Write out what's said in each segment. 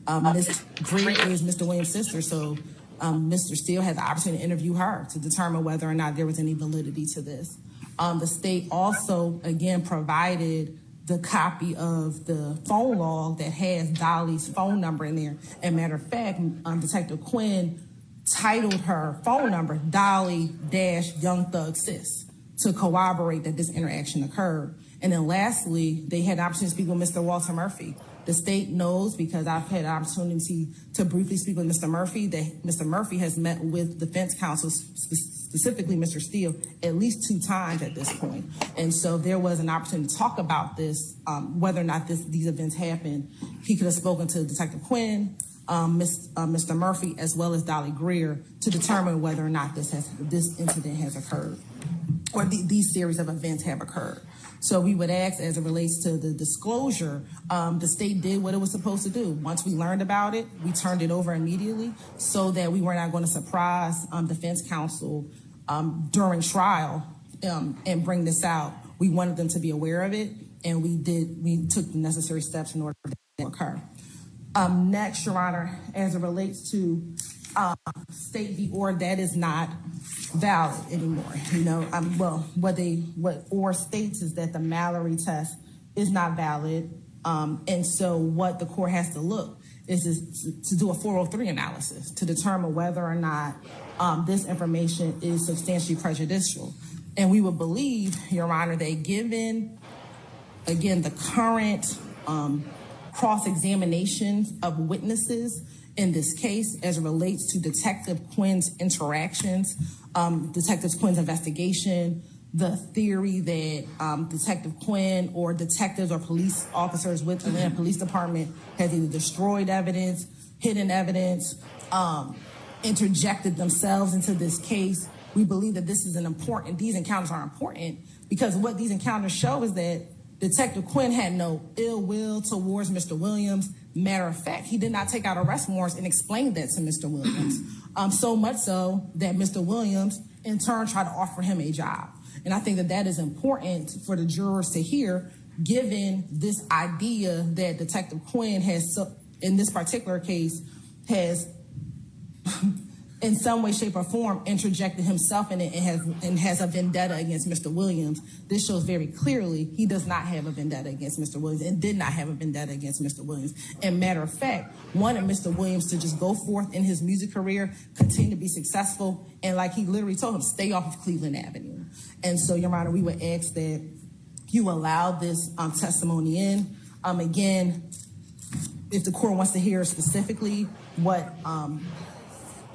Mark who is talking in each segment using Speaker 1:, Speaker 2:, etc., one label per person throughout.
Speaker 1: Ms. Greer is Mr. Williams' sister, so Mr. Steele had the opportunity to interview her to determine whether or not there was any validity to this. The state also, again, provided the copy of the phone log that has Dolly's phone number in there. And matter of fact, Detective Quinn titled her phone number Dolly-Young Thug Sis to corroborate that this interaction occurred. And then lastly, they had the opportunity to speak with Mr. Walter Murphy. The state knows, because I've had an opportunity to briefly speak with Mr. Murphy, that Mr. Murphy has met with defense counsel, specifically Mr. Steele, at least 2 times at this point. And so there was an opportunity to talk about this, whether or not these events happened. He could have spoken to Detective Quinn, Mr. Murphy, as well as Dolly Greer, to determine whether or not this incident has occurred, or these series of events have occurred. So we would ask, as it relates to the disclosure, the state did what it was supposed to do. Once we learned about it, we turned it over immediately so that we were not going to surprise defense counsel during trial and bring this out. We wanted them to be aware of it, and we took the necessary steps in order for that to occur. Next, Your Honor, as it relates to State v. Orr, that is not valid anymore. You know, what Orr states is that the Mallory test is not valid, and so what the court has to look is to do a 403 analysis to determine whether or not this information is substantially prejudicial. And we would believe, Your Honor, that given, again, the current cross-examinations of witnesses in this case as it relates to Detective Quinn's interactions, Detective Quinn's investigation, the theory that Detective Quinn or detectives or police officers with the Atlanta Police Department has either destroyed evidence, hidden evidence, interjected themselves into this case. We believe that these encounters are important because what these encounters show is that Detective Quinn had no ill will towards Mr. Williams. Matter of fact, he did not take out arrest warrants and explain that to Mr. Williams. So much so that Mr. Williams, in turn, tried to offer him a job. And I think that that is important for the jurors to hear, given this idea that Detective Quinn has, in this particular case, has in some way, shape, or form interjected himself in it and has a vendetta against Mr. Williams. This shows very clearly he does not have a vendetta against Mr. Williams and did not have a vendetta against Mr. Williams. And matter of fact, wanted Mr. Williams to just go forth in his music career, continue to be successful, and like he literally told him, stay off of Cleveland Avenue. And so, Your Honor, we would ask that you allow this testimony in. Again, if the court wants to hear specifically what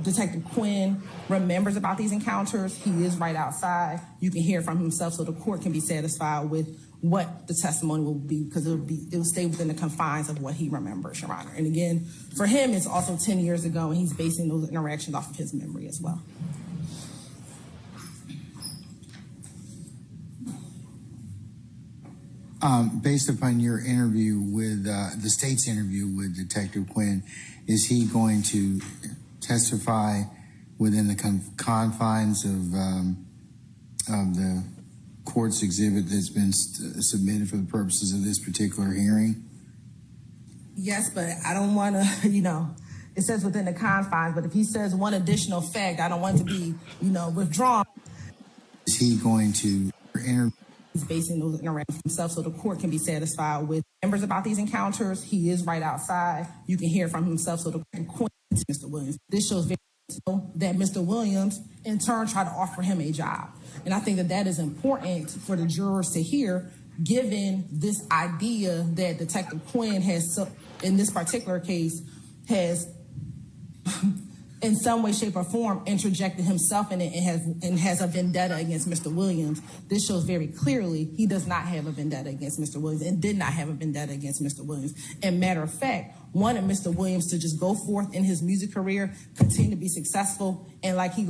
Speaker 1: Detective Quinn remembers about these encounters, he is right outside. You can hear from himself so the court can be satisfied with what the testimony will be, because it will stay within the confines of what he remembers, Your Honor. And again, for him, it's also 10 years ago, and he's basing those interactions off of his memory as well.
Speaker 2: Based upon your interview with the state's interview with Detective Quinn, is he going to testify within the confines of the court's exhibit that's been submitted for the purposes of this particular hearing?
Speaker 1: Yes, but I don't want to, it says within the confines, but if he says one additional fact, I don't want it to be, withdrawn.
Speaker 2: Is he going to interview?
Speaker 1: He's basing those interactions himself so the court can be satisfied with members about these encounters. He is right outside. You can hear from himself so the court can Mr. Williams. This shows very that Mr. Williams, in turn, tried to offer him a job. And I think that that is important for the jurors to hear, given this idea that Detective Quinn has, in this particular case, has in some way, shape, or form interjected himself in it and has a vendetta against Mr. Williams. This shows very clearly he does not have a vendetta against Mr. Williams and did not have a vendetta against Mr. Williams. And matter of fact, wanted Mr. Williams to just go forth in his music career, continue to be successful, and like he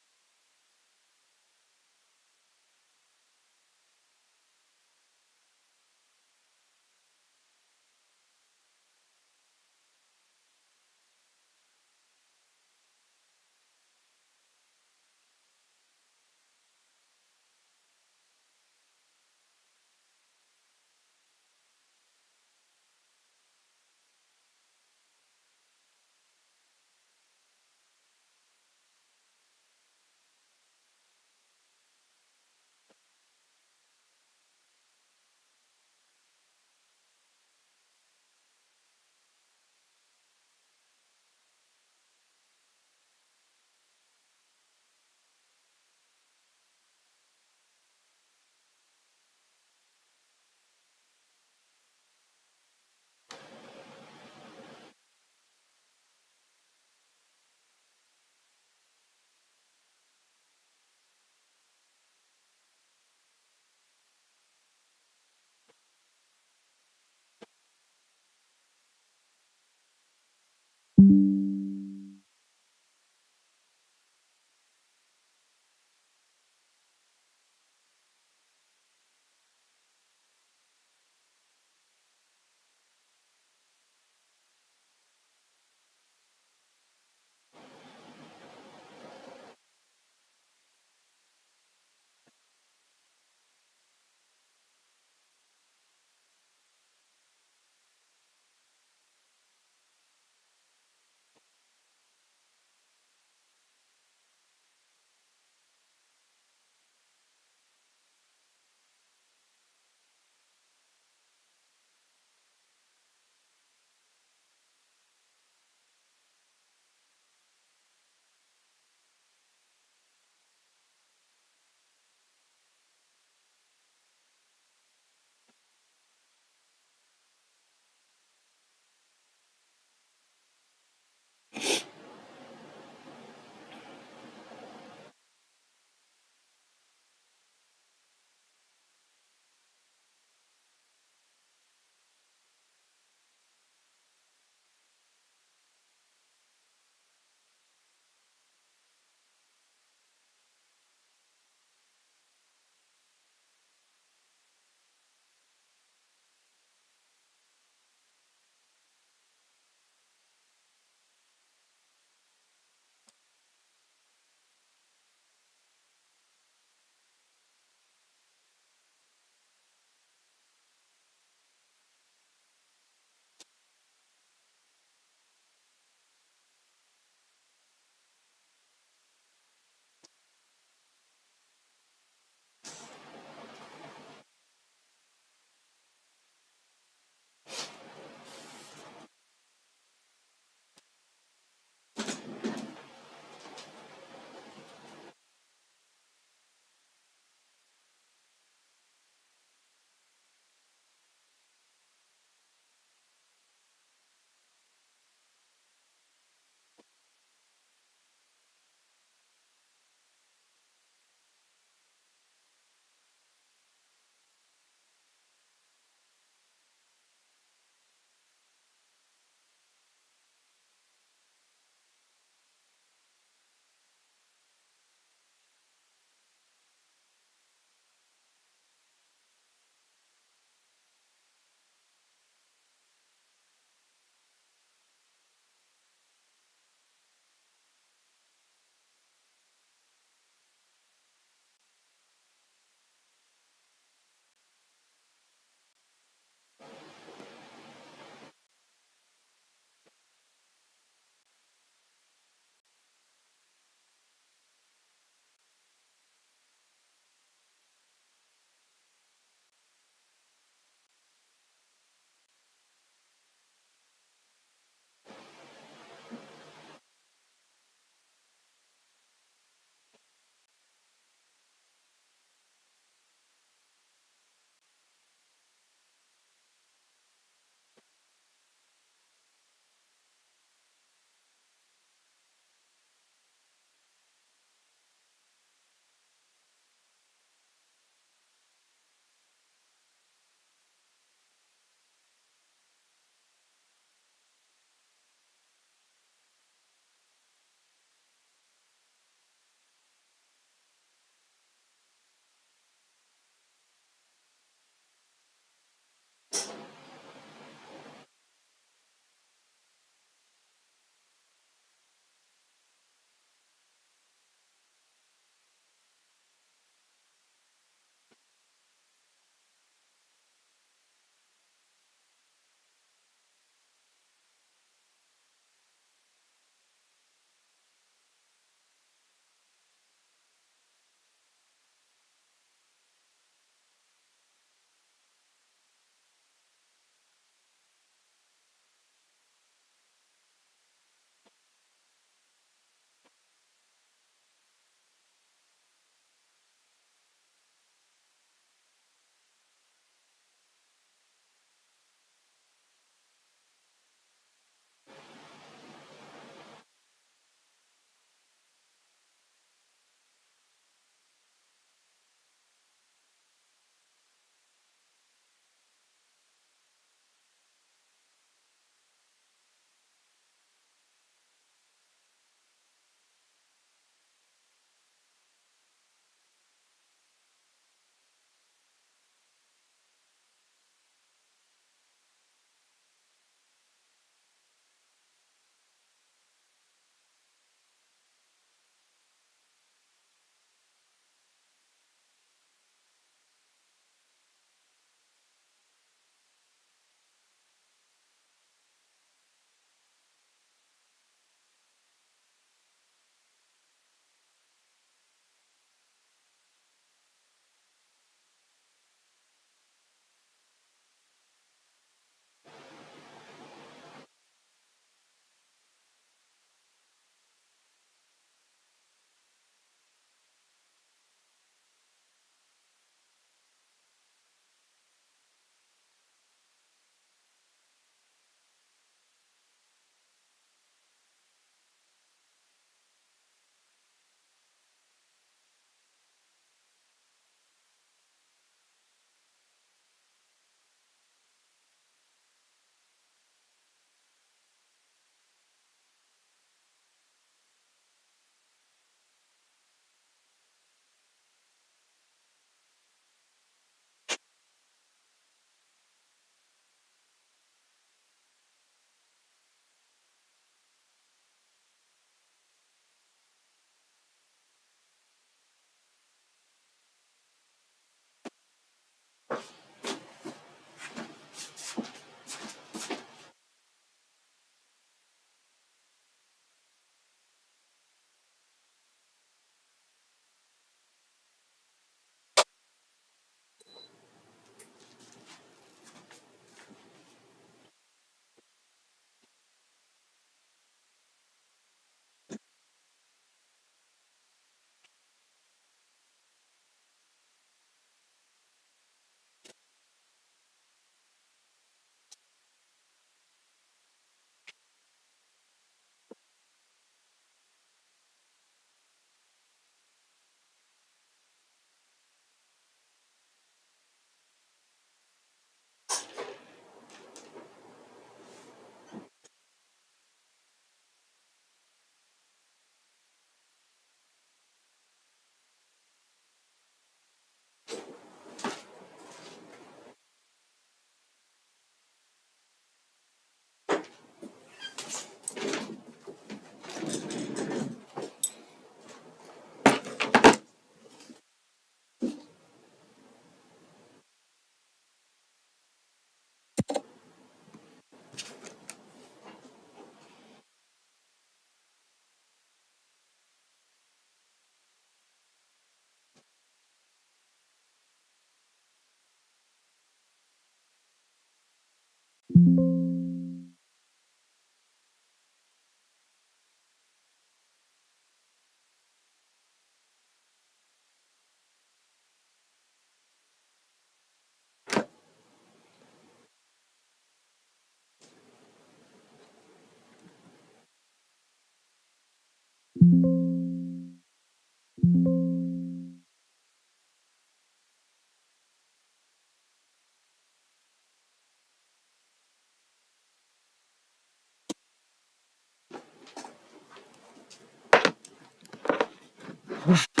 Speaker 3: you.